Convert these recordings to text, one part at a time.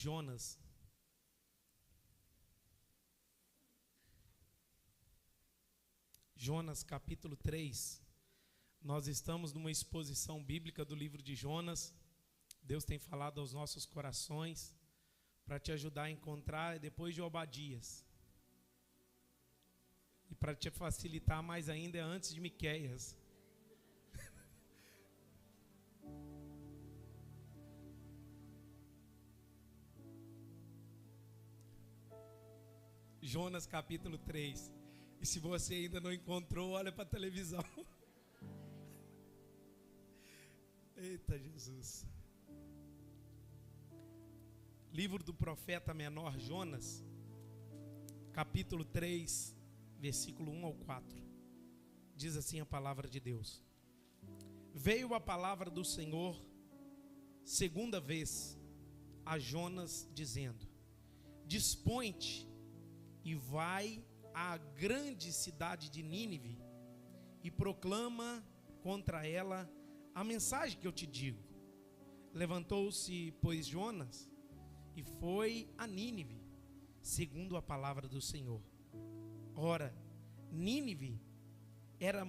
Jonas. Jonas capítulo 3. Nós estamos numa exposição bíblica do livro de Jonas. Deus tem falado aos nossos corações para te ajudar a encontrar depois de Obadias. E para te facilitar mais ainda é antes de Miqueias. Jonas capítulo 3. E se você ainda não encontrou, olha para a televisão. Eita Jesus. Livro do profeta menor Jonas, capítulo 3, versículo 1 ao 4. Diz assim a palavra de Deus: Veio a palavra do Senhor segunda vez a Jonas, dizendo: Dispõe-te e vai à grande cidade de Nínive e proclama contra ela a mensagem que eu te digo. Levantou-se, pois, Jonas e foi a Nínive, segundo a palavra do Senhor. Ora, Nínive era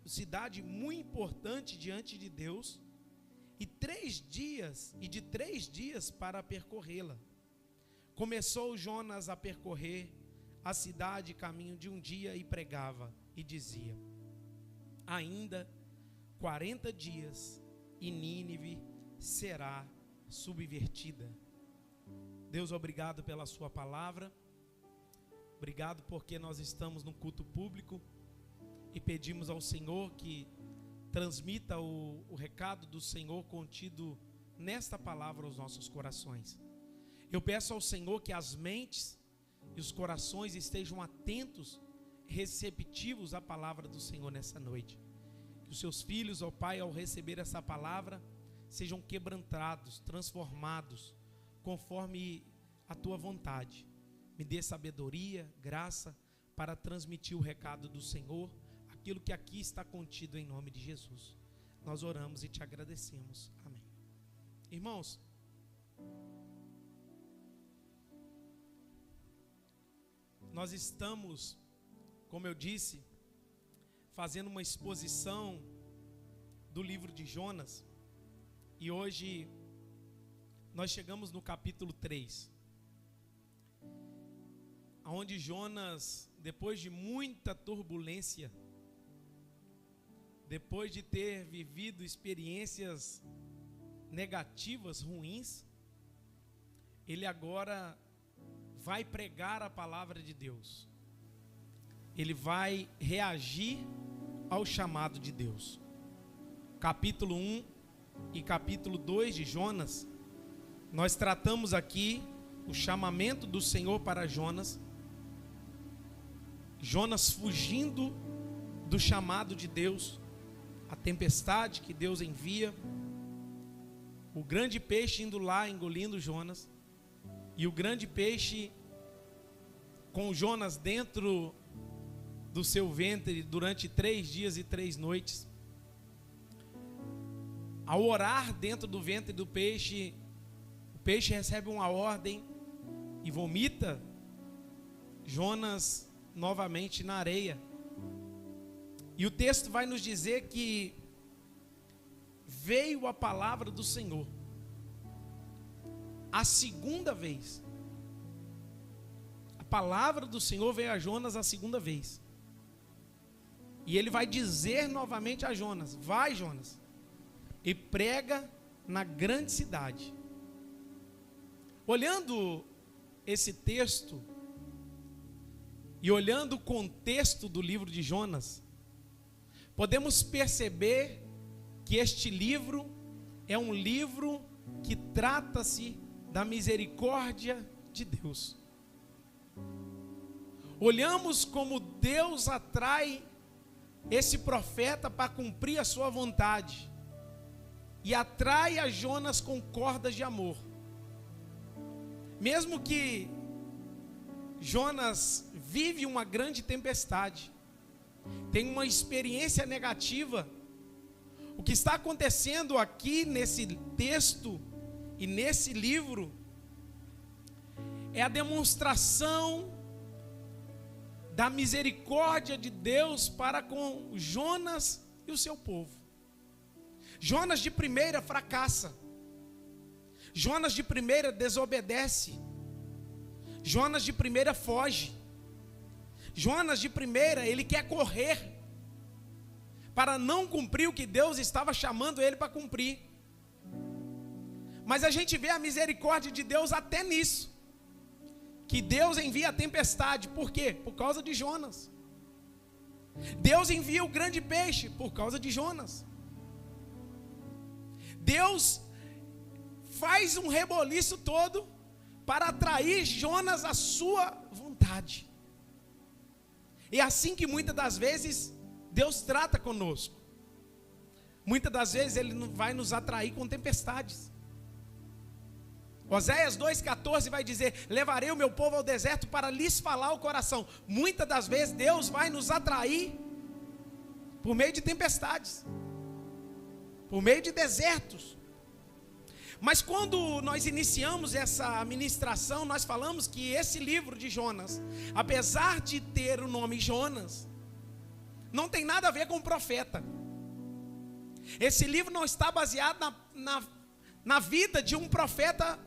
cidade muito importante diante de Deus, e de 3 dias para percorrê-la. Começou Jonas a percorrer a cidade caminho de um dia e pregava e dizia: ainda 40 dias e Nínive será subvertida. Deus, obrigado pela sua palavra. Obrigado porque nós estamos no culto público e pedimos ao Senhor que transmita o recado do Senhor contido nesta palavra aos nossos corações. Eu peço ao Senhor que as mentes e os corações estejam atentos, receptivos à palavra do Senhor nessa noite. Que os seus filhos, ó Pai, ao receber essa palavra, sejam quebrantados, transformados, conforme a Tua vontade. Me dê sabedoria, graça, para transmitir o recado do Senhor, aquilo que aqui está contido em nome de Jesus. Nós oramos e te agradecemos. Amém. Irmãos, nós estamos, como eu disse, fazendo uma exposição do livro de Jonas. E hoje nós chegamos no capítulo 3, onde Jonas, depois de muita turbulência, depois de ter vivido experiências negativas, ruins, ele agora vai pregar a palavra de Deus. Ele vai reagir ao chamado de Deus. Capítulo 1 e capítulo 2 de Jonas, nós tratamos aqui o chamamento do Senhor para Jonas. Jonas fugindo do chamado de Deus, a tempestade que Deus envia, o grande peixe indo lá engolindo Jonas, e o grande peixe com Jonas dentro do seu ventre durante 3 dias e 3 noites. Ao orar dentro do ventre do peixe, o peixe recebe uma ordem e vomita Jonas novamente na areia. E o texto vai nos dizer que veio a palavra do Senhor a segunda vez. A palavra do Senhor veio a Jonas a segunda vez. E ele vai dizer novamente a Jonas: vai, Jonas, e prega na grande cidade. Olhando esse texto e olhando o contexto do livro de Jonas, podemos perceber que este livro é um livro que trata-se da misericórdia de Deus. Olhamos como Deus atrai esse profeta para cumprir a sua vontade, e atrai a Jonas com cordas de amor. Mesmo que Jonas vive uma grande tempestade, tem uma experiência negativa, o que está acontecendo aqui nesse texto e nesse livro é a demonstração da misericórdia de Deus para com Jonas e o seu povo. Jonas de primeira fracassa. Jonas de primeira desobedece. Jonas de primeira foge. Jonas de primeira, ele quer correr para não cumprir o que Deus estava chamando ele para cumprir. Mas a gente vê a misericórdia de Deus até nisso. Que Deus envia a tempestade, por quê? Por causa de Jonas. Deus envia o grande peixe, por causa de Jonas. Deus faz um reboliço todo para atrair Jonas à sua vontade. E é assim que muitas das vezes Deus trata conosco. Muitas das vezes Ele vai nos atrair com tempestades. Oséias 2,14 vai dizer: levarei o meu povo ao deserto para lhes falar o coração. Muitas das vezes Deus vai nos atrair por meio de tempestades, por meio de desertos. Mas quando nós iniciamos essa ministração, nós falamos que esse livro de Jonas, apesar de ter o nome Jonas, não tem nada a ver com o profeta. Esse livro não está baseado na vida de um profeta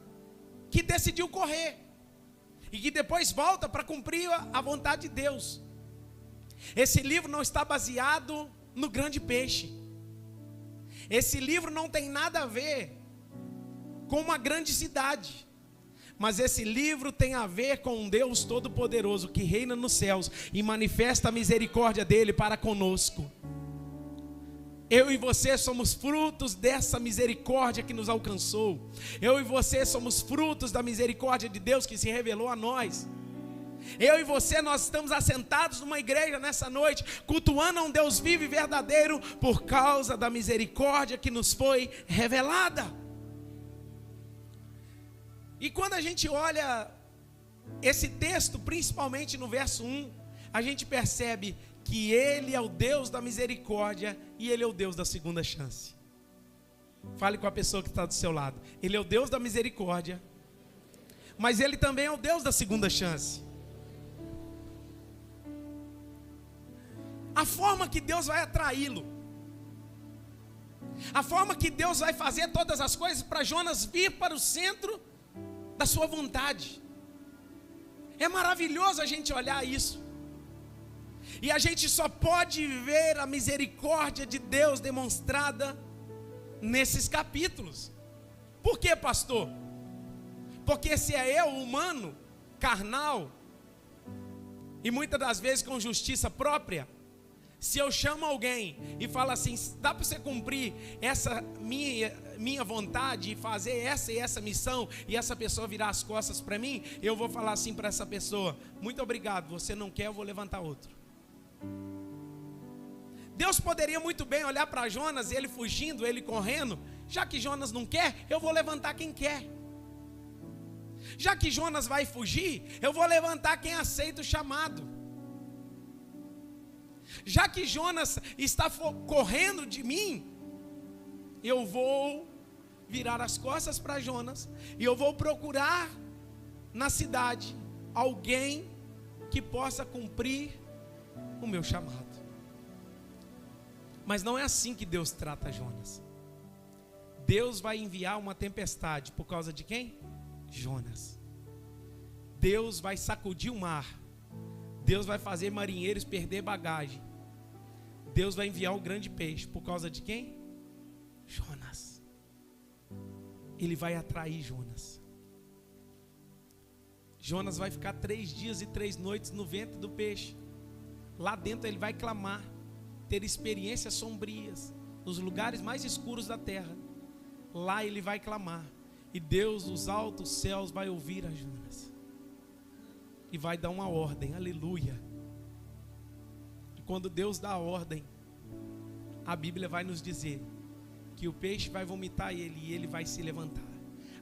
que decidiu correr e que depois volta para cumprir a vontade de Deus. Esse livro não está baseado no grande peixe. Esse livro não tem nada a ver com uma grande cidade. Mas esse livro tem a ver com um Deus Todo-Poderoso que reina nos céus e manifesta a misericórdia dele para conosco. Eu e você somos frutos dessa misericórdia que nos alcançou. Eu e você somos frutos da misericórdia de Deus que se revelou a nós. Eu e você, nós estamos assentados numa igreja nessa noite, cultuando a um Deus vivo e verdadeiro, por causa da misericórdia que nos foi revelada. E quando a gente olha esse texto, principalmente no verso 1, a gente percebe que Ele é o Deus da misericórdia e Ele é o Deus da segunda chance. Fale com a pessoa que está do seu lado. Ele é o Deus da misericórdia, mas Ele também é o Deus da segunda chance. A forma que Deus vai atraí-lo, a forma que Deus vai fazer todas as coisas para Jonas vir para o centro da sua vontade. É maravilhoso a gente olhar isso. E a gente só pode ver a misericórdia de Deus demonstrada nesses capítulos. Por quê, pastor? Porque se é eu, humano, carnal, e muitas das vezes com justiça própria, se eu chamo alguém e falo assim: dá para você cumprir essa minha vontade e fazer essa e essa missão, e essa pessoa virar as costas para mim, eu vou falar assim para essa pessoa: muito obrigado, você não quer, eu vou levantar outro. Deus poderia muito bem olhar para Jonas, ele fugindo, ele correndo. Já que Jonas não quer, eu vou levantar quem quer. Já que Jonas vai fugir, eu vou levantar quem aceita o chamado. Já que Jonas está correndo de mim, eu vou virar as costas para Jonas e eu vou procurar na cidade alguém que possa cumprir o meu chamado. Mas não é assim que Deus trata Jonas. Deus vai enviar uma tempestade por causa de quem? Jonas. Deus vai sacudir o mar. Deus vai fazer marinheiros perder bagagem. Deus vai enviar o grande peixe por causa de quem? Jonas. Ele vai atrair Jonas. Jonas vai ficar 3 dias e 3 noites no ventre do peixe. Lá dentro ele vai clamar, ter experiências sombrias, nos lugares mais escuros da terra. Lá ele vai clamar, e Deus dos altos céus vai ouvir a Jonas, e vai dar uma ordem, aleluia. E quando Deus dá a ordem, a Bíblia vai nos dizer que o peixe vai vomitar ele, e ele vai se levantar.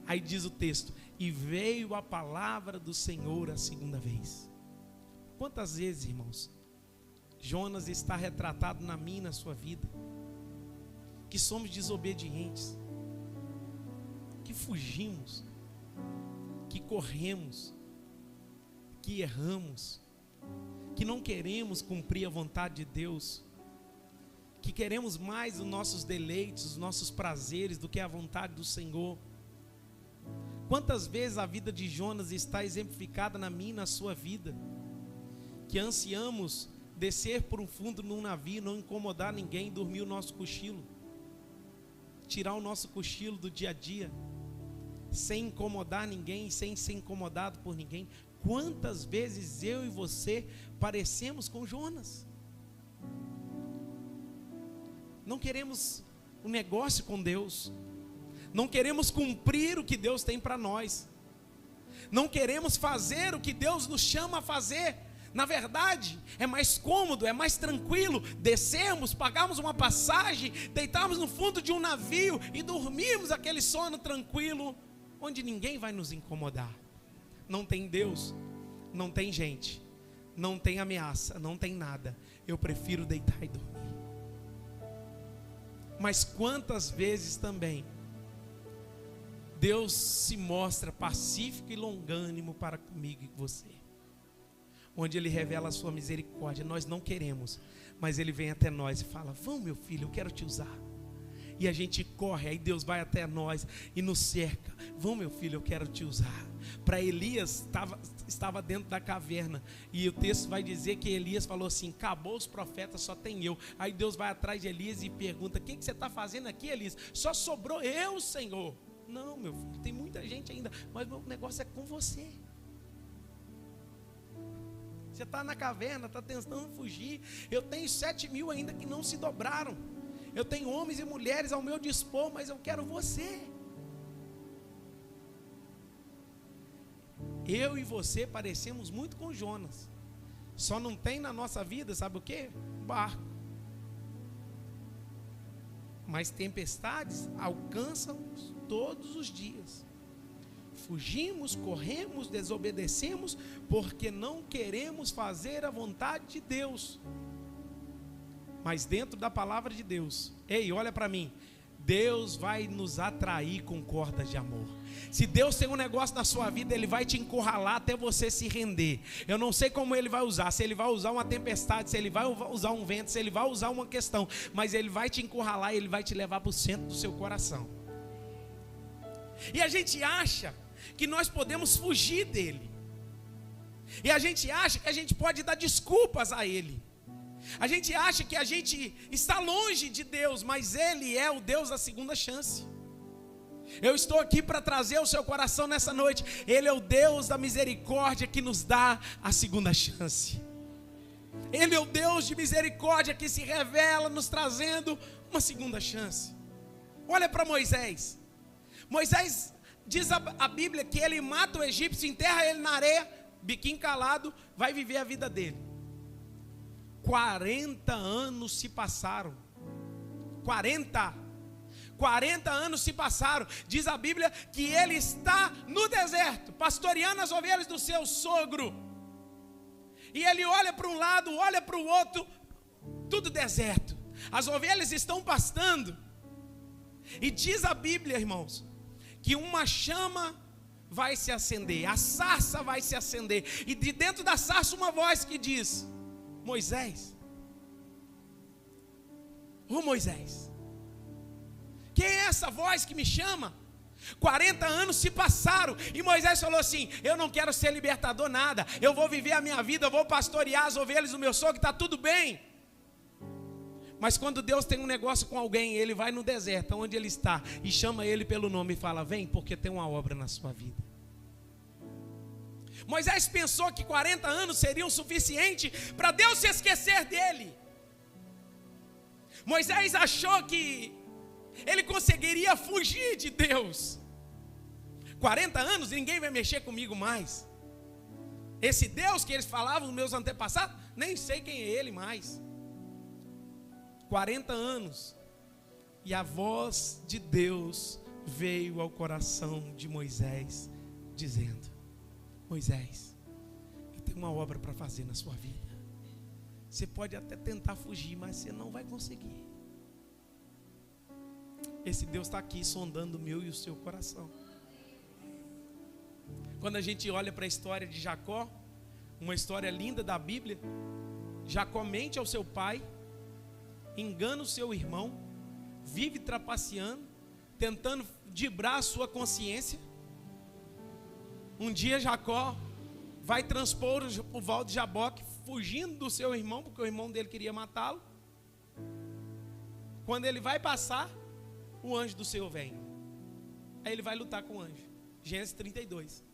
Aí diz o texto: e veio a palavra do Senhor a segunda vez. Quantas vezes, irmãos, Jonas está retratado na minha e na sua vida, que somos desobedientes, que fugimos, que corremos, que erramos, que não queremos cumprir a vontade de Deus, que queremos mais os nossos deleites, os nossos prazeres do que a vontade do Senhor. Quantas vezes a vida de Jonas está exemplificada na minha e na sua vida, que ansiamos descer por um fundo num navio, não incomodar ninguém, dormir o nosso cochilo, tirar o nosso cochilo do dia a dia, sem incomodar ninguém, sem ser incomodado por ninguém. Quantas vezes eu e você parecemos com Jonas? Não queremos um negócio com Deus, não queremos cumprir o que Deus tem para nós, não queremos fazer o que Deus nos chama a fazer. Na verdade, é mais cômodo, é mais tranquilo descermos, pagarmos uma passagem, deitarmos no fundo de um navio e dormirmos aquele sono tranquilo, onde ninguém vai nos incomodar. Não tem Deus, não tem gente, não tem ameaça, não tem nada. Eu prefiro deitar e dormir. Mas quantas vezes também Deus se mostra pacífico e longânimo para comigo e você, onde Ele revela a sua misericórdia. Nós não queremos, mas Ele vem até nós e fala: vamos, meu filho, eu quero te usar. E a gente corre, aí Deus vai até nós e nos cerca. Vamos, meu filho, eu quero te usar. Para Elias, estava dentro da caverna, e o texto vai dizer que Elias falou assim: acabou os profetas, só tem eu. Aí Deus vai atrás de Elias e pergunta: o que você está fazendo aqui, Elias? Só sobrou eu, Senhor. Não, meu filho, tem muita gente ainda, mas o negócio é com você. Você está na caverna, está tentando fugir. Eu tenho 7.000 ainda que não se dobraram. Eu tenho homens e mulheres ao meu dispor, mas eu quero você. Eu e você parecemos muito com Jonas. Só não tem na nossa vida, sabe o quê? Barco. Mas tempestades alcançam-nos todos os dias. Fugimos, corremos, desobedecemos, porque não queremos fazer a vontade de Deus. Mas dentro da palavra de Deus, ei, olha para mim, Deus vai nos atrair com cordas de amor. Se Deus tem um negócio na sua vida, Ele vai te encurralar até você se render. Eu não sei como Ele vai usar, se Ele vai usar uma tempestade, se Ele vai usar um vento, se Ele vai usar uma questão, mas Ele vai te encurralar e Ele vai te levar para o centro do seu coração. E a gente acha que nós podemos fugir dele, e a gente acha que a gente pode dar desculpas a Ele. A gente acha que a gente está longe de Deus, mas Ele é o Deus da segunda chance. Eu estou aqui para trazer ao seu coração nessa noite: Ele é o Deus da misericórdia que nos dá a segunda chance. Ele é o Deus de misericórdia que se revela nos trazendo uma segunda chance. Olha para Moisés. Moisés, diz a Bíblia que ele mata o egípcio, enterra ele na areia, biquinho calado, vai viver a vida dele. 40 anos se passaram. 40 anos se passaram. Diz a Bíblia que ele está no deserto, pastoreando as ovelhas do seu sogro. E ele olha para um lado, olha para o outro, tudo deserto. As ovelhas estão pastando. E diz a Bíblia, irmãos, que uma chama vai se acender, a sarça vai se acender. E de dentro da sarça uma voz que diz: Moisés, ô Moisés, quem é essa voz que me chama? 40 anos se passaram e Moisés falou assim: eu não quero ser libertador nada, eu vou viver a minha vida, eu vou pastorear as ovelhas do meu sogro, está tudo bem. Mas quando Deus tem um negócio com alguém, Ele vai no deserto, onde ele está, e chama ele pelo nome e fala: vem, porque tem uma obra na sua vida. Moisés pensou que 40 anos seriam suficiente para Deus se esquecer dele. Moisés achou que ele conseguiria fugir de Deus. 40 anos, ninguém vai mexer comigo mais. Esse Deus que eles falavam, meus antepassados, nem sei quem é ele mais. 40 anos, e a voz de Deus veio ao coração de Moisés, dizendo: Moisés, eu tenho uma obra para fazer na sua vida. Você pode até tentar fugir, mas você não vai conseguir. Esse Deus está aqui sondando o meu e o seu coração. Quando a gente olha para a história de Jacó, Uma história linda da Bíblia. Jacó mente ao seu pai, engana o seu irmão, vive trapaceando, tentando dibrar a sua consciência. Um dia Jacó vai transpor o val de Jaboque, fugindo do seu irmão, porque o irmão dele queria matá-lo. Quando ele vai passar, o anjo do Senhor vem. Aí ele vai lutar com o anjo. Gênesis 32.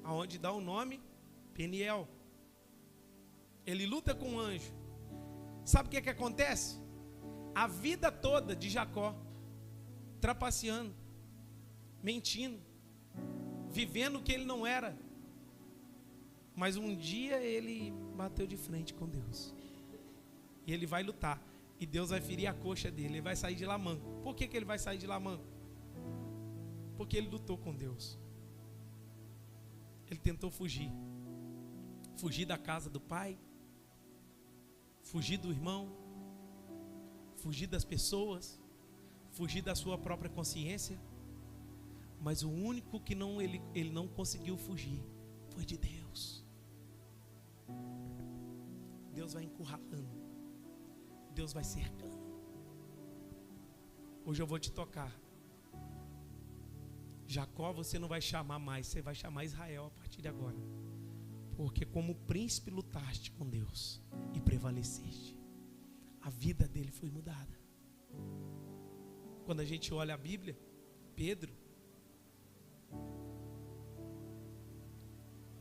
Aonde dá o nome Peniel. Ele luta com o anjo. Sabe o que acontece? A vida toda de Jacó, trapaceando, mentindo, vivendo o que ele não era. Mas um dia ele bateu de frente com Deus. E ele vai lutar. E Deus vai ferir a coxa dele. Ele vai sair de lá manco. Por que ele vai sair de lá manco? Porque ele lutou com Deus. Ele tentou fugir. Fugir da casa do pai. Fugir do irmão. Fugir das pessoas. Fugir da sua própria consciência. Mas o único que ele não conseguiu fugir foi de Deus. Deus vai encurralando. Deus vai cercando. Hoje eu vou te tocar. Jacó você não vai chamar mais, você vai chamar Israel a partir de agora. Porque como príncipe lutaste com Deus e prevaleceste. A vida dele foi mudada. Quando a gente olha a Bíblia, Pedro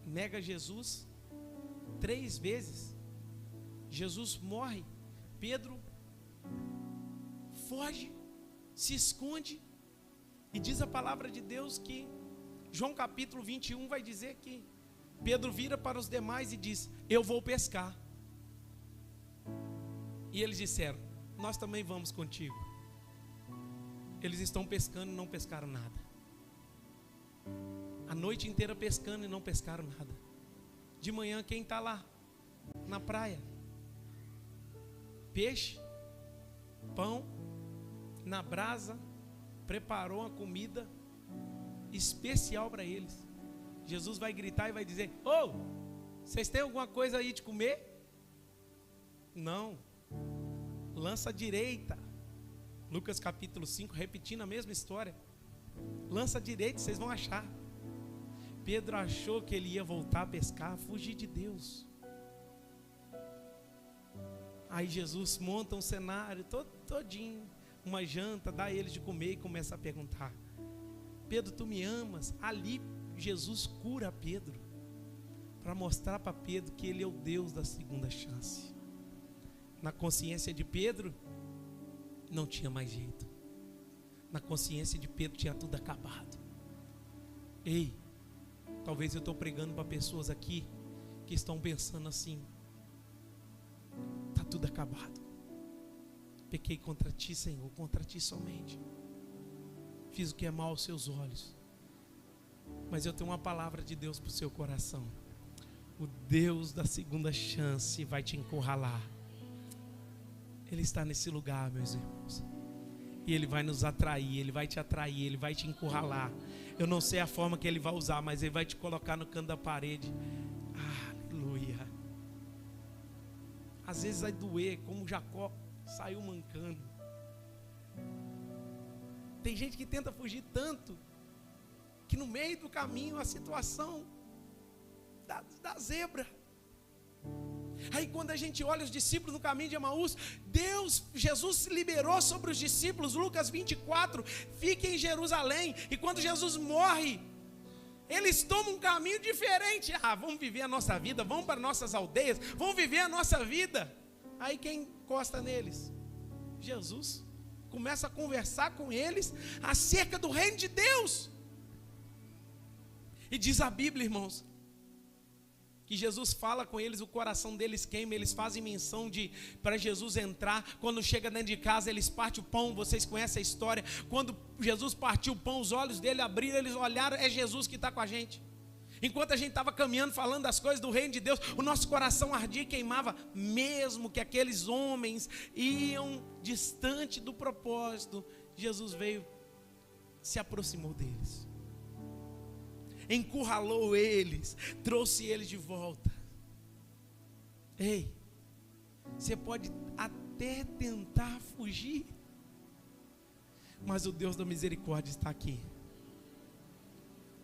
nega Jesus 3 vezes. Jesus morre. Pedro foge, se esconde. E diz a palavra de Deus que João capítulo 21 vai dizer que Pedro vira para os demais e diz: eu vou pescar. E eles disseram: nós também vamos contigo. Eles estão pescando e não pescaram nada. A noite inteira pescando e não pescaram nada. De manhã quem está lá? Na praia. Peixe, pão, na brasa, preparou uma comida especial para eles. Jesus vai gritar e vai dizer: ô, vocês têm alguma coisa aí de comer? Não. Lança à direita. Lucas capítulo 5, repetindo a mesma história. Lança à direita, vocês vão achar. Pedro achou que ele ia voltar a pescar, fugir de Deus. Aí Jesus monta um cenário todinho, uma janta, dá a eles de comer e começa a perguntar: Pedro, tu me amas? Ali Jesus cura Pedro, para mostrar para Pedro que ele é o Deus da segunda chance. Na consciência de Pedro, não tinha mais jeito. Na consciência de Pedro tinha tudo acabado. Ei, talvez eu estou pregando para pessoas aqui que estão pensando assim: está tudo acabado. Pequei contra ti, Senhor, contra ti somente. Fiz o que é mal aos seus olhos. Mas eu tenho uma palavra de Deus para o seu coração. O Deus da segunda chance vai te encurralar. Ele está nesse lugar, meus irmãos. E Ele vai nos atrair, Ele vai te atrair, Ele vai te encurralar. Eu não sei a forma que Ele vai usar, mas Ele vai te colocar no canto da parede. Aleluia. Às vezes vai doer, como Jacó saiu mancando. Tem gente que tenta fugir tanto, que no meio do caminho a situação da zebra. Aí quando a gente olha os discípulos no caminho de Emaús, Jesus liberou sobre os discípulos, Lucas 24, fiquem em Jerusalém. E quando Jesus morre, eles tomam um caminho diferente. Vamos viver a nossa vida, vamos para nossas aldeias, vamos viver a nossa vida. Aí quem encosta neles? Jesus. Começa a conversar com eles acerca do reino de Deus. E diz a Bíblia, irmãos, que Jesus fala com eles, o coração deles queima, eles fazem menção de para Jesus entrar. Quando chega dentro de casa, eles partem o pão, vocês conhecem a história. Quando Jesus partiu o pão, os olhos dele abriram, eles olharam, é Jesus que está com a gente. Enquanto a gente estava caminhando, falando das coisas do reino de Deus, o nosso coração ardia e queimava, mesmo que aqueles homens iam distante do propósito. Jesus veio, se aproximou deles. encurralou eles, trouxe eles de volta. Ei, você pode até tentar fugir, mas o Deus da misericórdia está aqui.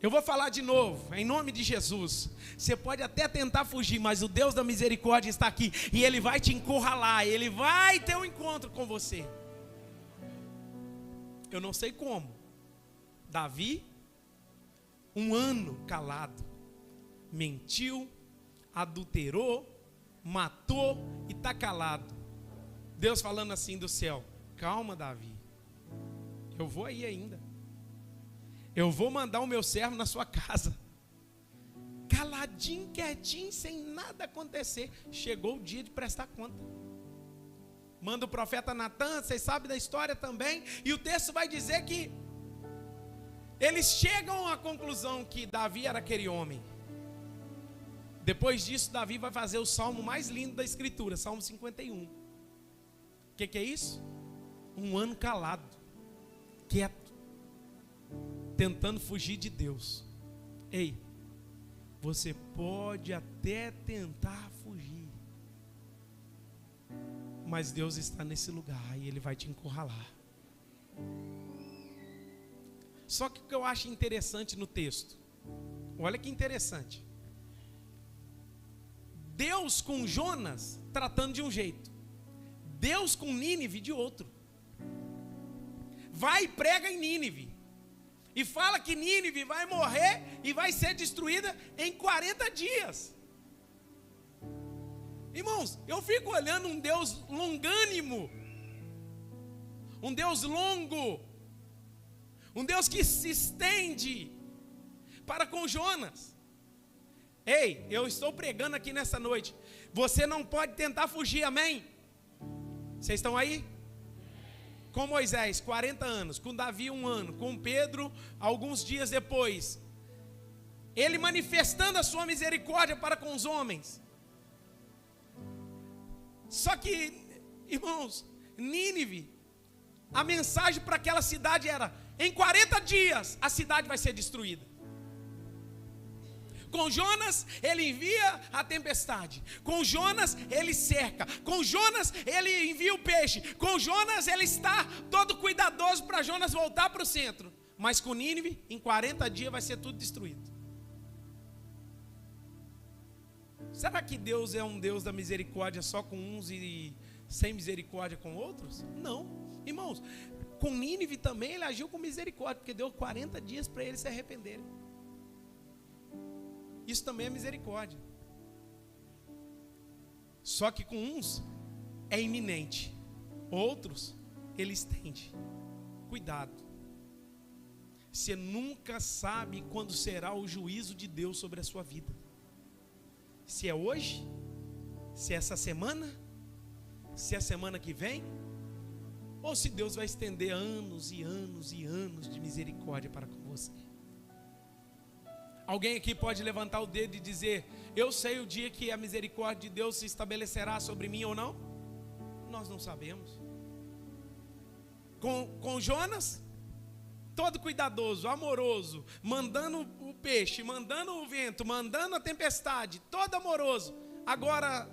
Eu vou falar de novo, em nome de Jesus. Você pode até tentar fugir, mas o Deus da misericórdia está aqui. E Ele vai te encurralar, Ele vai ter um encontro com você. Eu não sei como. Davi, 1 ano calado, mentiu, adulterou, matou e está calado. Deus falando assim do céu: calma, Davi, eu vou aí ainda. Eu vou mandar o meu servo na sua casa. Caladinho, quietinho, sem nada acontecer. Chegou o dia de prestar conta. Manda o profeta Natan, vocês sabem da história também. E o texto vai dizer que eles chegam à conclusão que Davi era aquele homem. Depois disso, Davi vai fazer o salmo mais lindo da escritura, Salmo 51. O que é isso? 1 ano calado, quieto, tentando fugir de Deus. Ei, você pode até tentar fugir, mas Deus está nesse lugar e Ele vai te encurralar. Só que o que eu acho interessante no texto, olha que interessante, Deus com Jonas tratando de um jeito, Deus com Nínive de outro. Vai e prega em Nínive e fala que Nínive vai morrer e vai ser destruída em 40 dias. Irmãos, eu fico olhando um Deus longânimo, um Deus longo, um Deus que se estende para com Jonas. Ei, eu estou pregando aqui nessa noite. Você não pode tentar fugir, amém? Vocês estão aí? Com Moisés, 40 anos, com Davi 1 ano, com Pedro, alguns dias depois, ele manifestando a sua misericórdia para com os homens. Só que, irmãos, Nínive, a mensagem para aquela cidade era: em 40 dias a cidade vai ser destruída. Com Jonas, ele envia a tempestade. Com Jonas, ele cerca. Com Jonas, ele envia o peixe. Com Jonas, ele está todo cuidadoso para Jonas voltar para o centro. Mas com Nínive, em 40 dias vai ser tudo destruído. Será que Deus é um Deus da misericórdia só com uns e sem misericórdia com outros? Não, irmãos. Com Nínive também ele agiu com misericórdia, porque deu 40 dias para eles se arrependerem. Isso também é misericórdia. Só que com uns é iminente, outros ele estende. Cuidado. Você nunca sabe quando será o juízo de Deus sobre a sua vida. Se é hoje, se é essa semana, se é a semana que vem, ou se Deus vai estender anos e anos e anos de misericórdia para com você. Alguém aqui pode levantar o dedo e dizer: eu sei o dia que a misericórdia de Deus se estabelecerá sobre mim ou não? Nós não sabemos. Com Jonas, todo cuidadoso, amoroso, mandando o peixe, mandando o vento, mandando a tempestade, todo amoroso. Agora,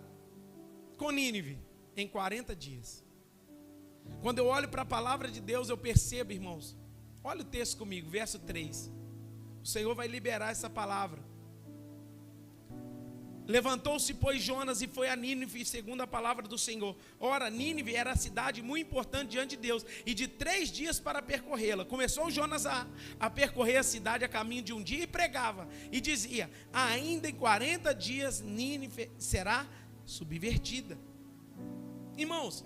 com Nínive, em 40 dias. Quando eu olho para a palavra de Deus, eu percebo, irmãos, olha o texto comigo, verso 3. O Senhor vai liberar essa palavra. Levantou-se, pois, Jonas e foi a Nínive, segundo a palavra do Senhor. Ora, Nínive era a cidade muito importante diante de Deus, e de 3 dias para percorrê-la. Começou Jonas a percorrer a cidade a caminho de um dia e pregava, e dizia: ainda em 40 dias Nínive será subvertida. Irmãos,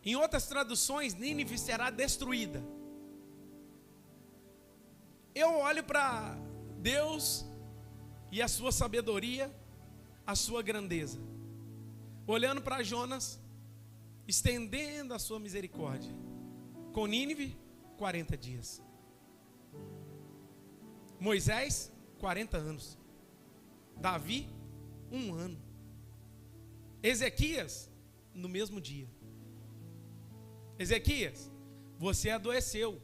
em outras traduções, Nínive será destruída. Eu olho para Deus e a sua sabedoria, a sua grandeza, olhando para Jonas, estendendo a sua misericórdia. Com Nínive, 40 dias. Moisés, 40 anos. Davi, 1 ano. Ezequias, no mesmo dia. Ezequias, você adoeceu.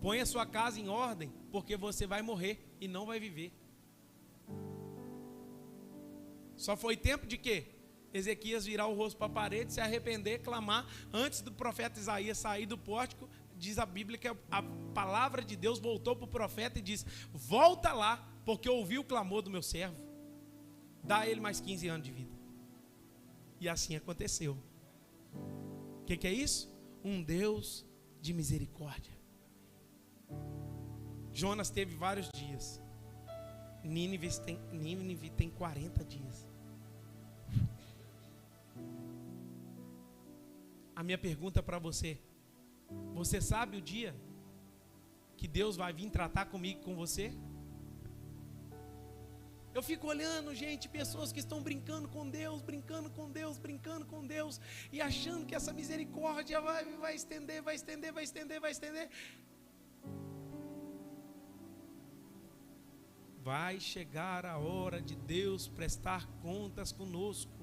Põe a sua casa em ordem, porque você vai morrer e não vai viver. Só foi tempo de quê? Ezequias virar o rosto para a parede, se arrepender, clamar. Antes do profeta Isaías sair do pórtico, diz a Bíblia que a palavra de Deus voltou para o profeta e diz: volta lá, porque eu ouvi o clamor do meu servo. Dá a ele mais 15 anos de vida. E assim aconteceu. O que é isso? Um Deus de misericórdia. Jonas teve vários dias. Nínive tem 40 dias. A minha pergunta para você: você sabe o dia que Deus vai vir tratar comigo e com você? Eu fico olhando, gente, pessoas que estão brincando com Deus, e achando que essa misericórdia vai estender. Vai chegar a hora de Deus prestar contas conosco.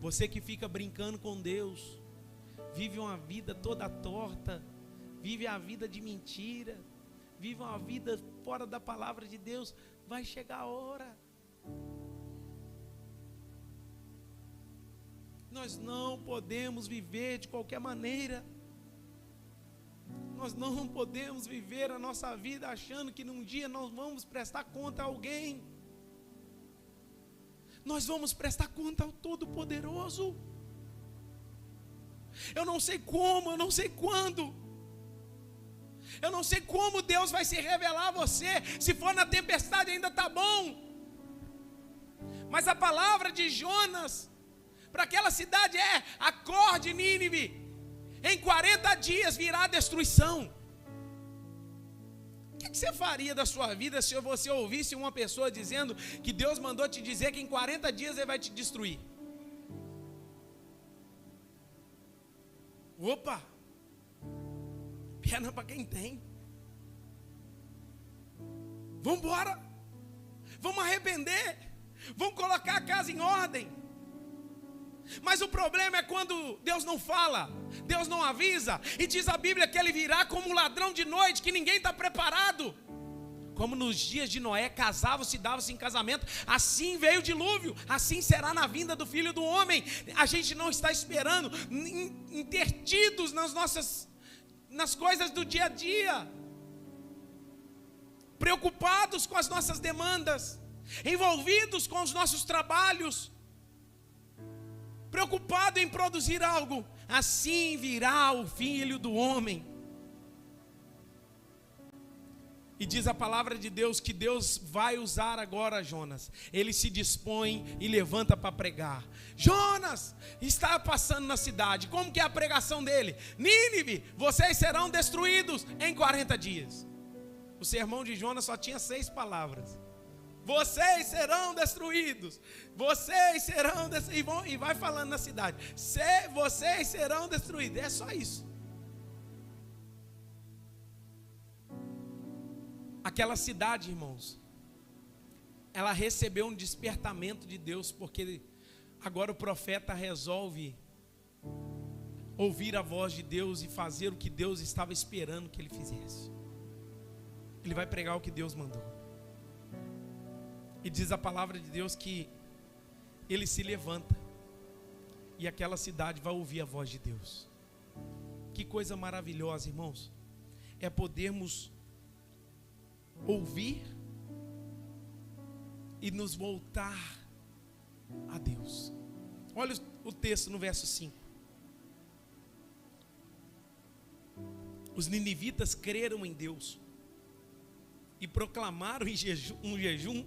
Você que fica brincando com Deus, vive uma vida toda torta, vive a vida de mentira, vive uma vida fora da palavra de Deus, vai chegar a hora. Nós não podemos viver de qualquer maneira. Nós não podemos viver a nossa vida achando que num dia nós vamos prestar conta a alguém. Nós vamos prestar conta ao Todo-Poderoso. Eu não sei como, eu não sei quando. Eu não sei como Deus vai se revelar a você. Se for na tempestade ainda está bom. Mas a palavra de Jonas para aquela cidade é: acorde, Nínive, em 40 dias virá a destruição. O que você faria da sua vida se você ouvisse uma pessoa dizendo que Deus mandou te dizer que em 40 dias Ele vai te destruir? Opa! Perna para quem tem. Vamos embora. Vamos arrepender. Vamos colocar a casa em ordem. Mas o problema é quando Deus não fala, Deus não avisa, e diz a Bíblia que Ele virá como um ladrão de noite, que ninguém está preparado. Como nos dias de Noé, casavam-se e davam-se em casamento, assim veio o dilúvio, assim será na vinda do Filho do Homem. A gente não está esperando, intertidos nas coisas do dia a dia, preocupados com as nossas demandas, envolvidos com os nossos trabalhos, preocupado em produzir algo. Assim virá o Filho do Homem. E diz a palavra de Deus que Deus vai usar agora Jonas. Ele se dispõe e levanta para pregar. Jonas está passando na cidade. Como que é a pregação dele? Nínive, vocês serão destruídos em 40 dias. O sermão de Jonas só tinha 6 palavras. Vocês serão destruídos. Vocês serão destruídos. E vai falando na cidade. Vocês serão destruídos. É só isso. Aquela cidade, irmãos, ela recebeu um despertamento de Deus, porque agora o profeta resolve ouvir a voz de Deus e fazer o que Deus estava esperando que ele fizesse. Ele vai pregar o que Deus mandou. E diz a palavra de Deus que ele se levanta e aquela cidade vai ouvir a voz de Deus. Que coisa maravilhosa, irmãos, é podermos ouvir e nos voltar a Deus. Olha o texto no verso 5. Os ninivitas creram em Deus e proclamaram um jejum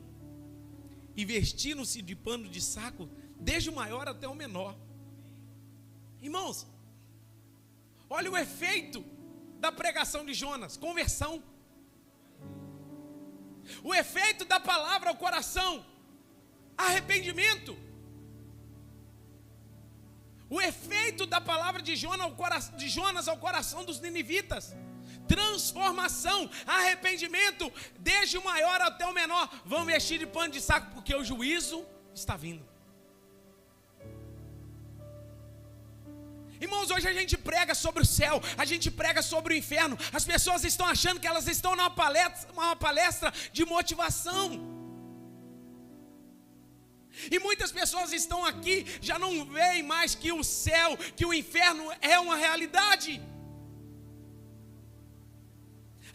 e vestiram-se de pano de saco, desde o maior até o menor. Irmãos, olha o efeito da pregação de Jonas: conversão. O efeito da palavra ao coração: arrependimento. O efeito da palavra de Jonas ao coração dos ninivitas: transformação, arrependimento, desde o maior até o menor. Vão vestir de pano de saco, porque o juízo está vindo. Irmãos, hoje a gente prega sobre o céu, a gente prega sobre o inferno. As pessoas estão achando que elas estão numa palestra de motivação. E muitas pessoas estão aqui, já não veem mais que o céu, que o inferno é uma realidade.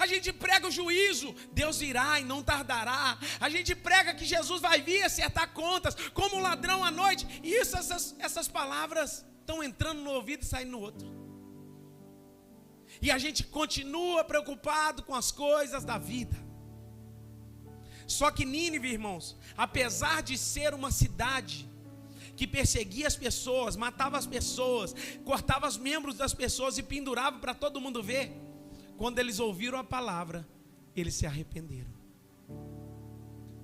A gente prega o juízo, Deus virá e não tardará. A gente prega que Jesus vai vir acertar contas, como um ladrão à noite. E essas palavras estão entrando no ouvido e saindo no outro. E a gente continua preocupado com as coisas da vida. Só que Nínive, irmãos, apesar de ser uma cidade que perseguia as pessoas, matava as pessoas, cortava os membros das pessoas e pendurava para todo mundo ver, quando eles ouviram a palavra, eles se arrependeram.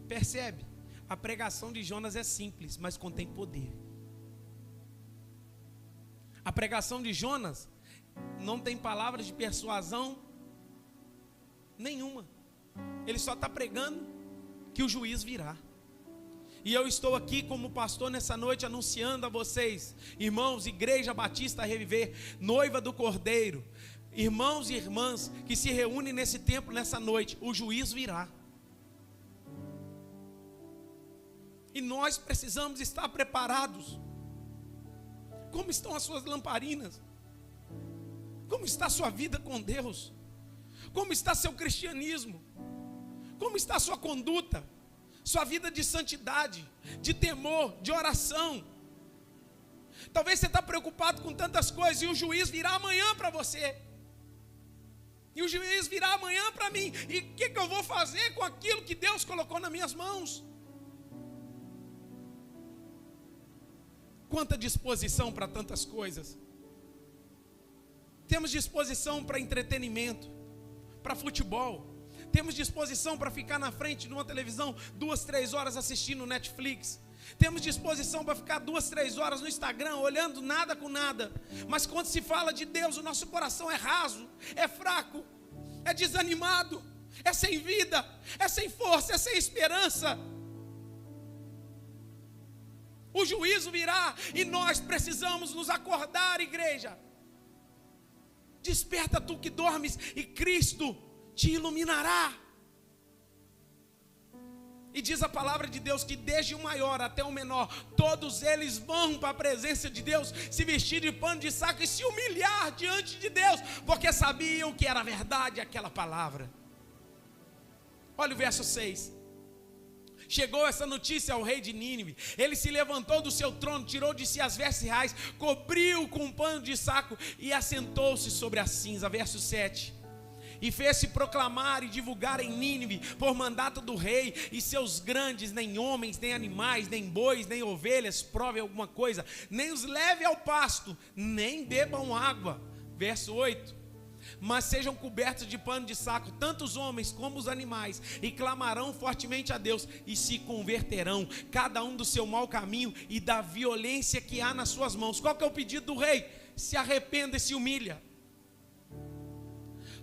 Percebe? A pregação de Jonas é simples, mas contém poder. A pregação de Jonas não tem palavras de persuasão nenhuma. Ele só está pregando que o juiz virá. E eu estou aqui como pastor nessa noite anunciando a vocês, irmãos, Igreja Batista Reviver, noiva do Cordeiro, irmãos e irmãs que se reúnem nesse templo nessa noite, o juiz virá. E nós precisamos estar preparados. Como estão as suas lamparinas? Como está a sua vida com Deus? Como está seu cristianismo? Como está a sua conduta? Sua vida de santidade, de temor, de oração? Talvez você está preocupado com tantas coisas e o juiz virá amanhã para você. E o juiz virá amanhã para mim. E o que eu vou fazer com aquilo que Deus colocou nas minhas mãos? Quanta disposição para tantas coisas. Temos disposição para entretenimento, para futebol. Temos disposição para ficar na frente de uma televisão 2, 3 horas assistindo Netflix. Temos disposição para ficar 2, 3 horas no Instagram olhando nada com nada. Mas quando se fala de Deus, o nosso coração é raso, é fraco, é desanimado, é sem vida, é sem força, é sem esperança. O juízo virá e nós precisamos nos acordar, igreja. Desperta tu que dormes e Cristo te iluminará. E diz a palavra de Deus que desde o maior até o menor, todos eles vão para a presença de Deus, se vestir de pano de saco e se humilhar diante de Deus, porque sabiam que era verdade aquela palavra. Olha o verso 6. Chegou essa notícia ao rei de Nínive. Ele se levantou do seu trono, tirou de si as vestes reais, cobriu com um pano de saco e assentou-se sobre a cinza. Verso 7. E fez-se proclamar e divulgar em Nínive, por mandato do rei, e seus grandes, nem homens, nem animais, nem bois, nem ovelhas, provem alguma coisa, nem os leve ao pasto, nem bebam água. Verso 8. Mas sejam cobertos de pano de saco, tanto os homens como os animais, e clamarão fortemente a Deus, e se converterão, cada um do seu mau caminho e da violência que há nas suas mãos. Qual que é o pedido do rei? Se arrependa e se humilha.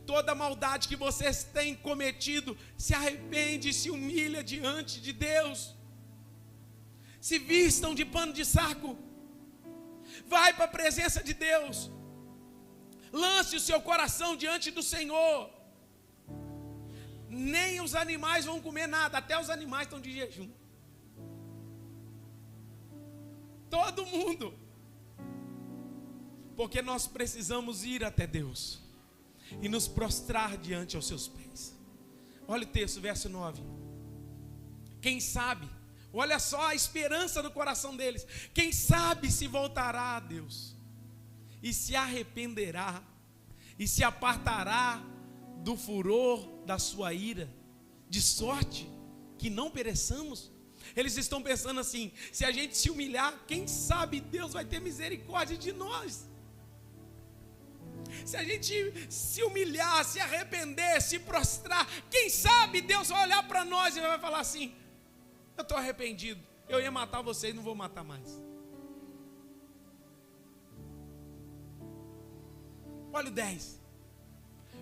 Toda maldade que vocês têm cometido, se arrepende e se humilha diante de Deus. Se vistam de pano de saco, vai para a presença de Deus. Lance o seu coração diante do Senhor. Nem os animais vão comer nada, até os animais estão de jejum. Todo mundo. Porque nós precisamos ir até Deus e nos prostrar diante aos seus pés. Olha o texto, verso 9. Quem sabe, olha só a esperança no coração deles. Quem sabe se voltará a Deus e se arrependerá, e se apartará do furor da sua ira, de sorte que não pereçamos. Eles estão pensando assim: se a gente se humilhar, quem sabe Deus vai ter misericórdia de nós. Se a gente se humilhar, se arrepender, se prostrar, quem sabe Deus vai olhar para nós e vai falar assim: eu estou arrependido, eu ia matar vocês, não vou matar mais. Olha o 10.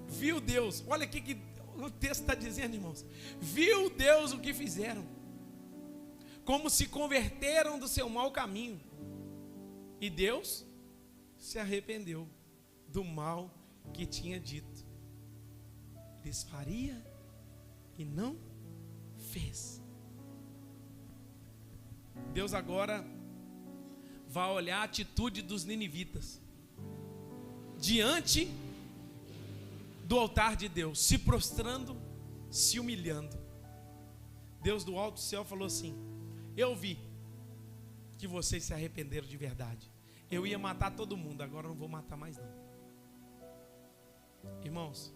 Viu Deus, olha o que o texto está dizendo, irmãos. Viu Deus o que fizeram, como se converteram do seu mau caminho. E Deus se arrependeu do mal que tinha dito. Lhes faria e não fez. Deus agora vai olhar a atitude dos ninivitas diante do altar de Deus, se prostrando, se humilhando. Deus do alto céu falou assim: eu vi que vocês se arrependeram de verdade. Eu ia matar todo mundo, agora não vou matar mais não. Irmãos,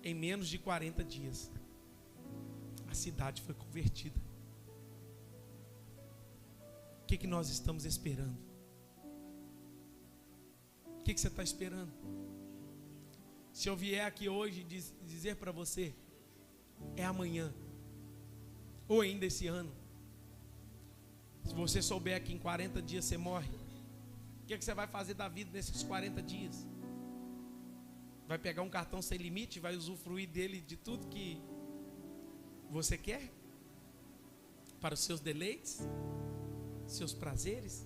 em menos de 40 dias a cidade foi convertida. O que nós estamos esperando? O que você está esperando? Se eu vier aqui hoje dizer para você, é amanhã, ou ainda esse ano, se você souber que em 40 dias você morre, o que você vai fazer da vida nesses 40 dias? Vai pegar um cartão sem limite, vai usufruir dele de tudo que você quer? Para os seus deleites? Seus prazeres?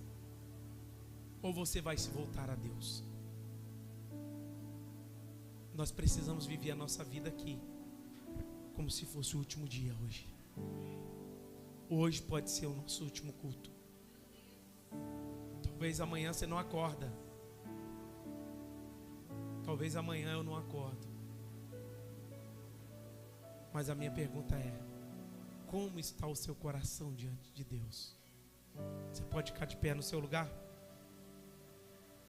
Ou você vai se voltar a Deus? Nós precisamos viver a nossa vida aqui como se fosse o último dia hoje. Hoje pode ser o nosso último culto. Talvez amanhã você não acorda. Talvez amanhã eu não acordo. Mas a minha pergunta é: como está o seu coração diante de Deus? Você pode ficar de pé no seu lugar?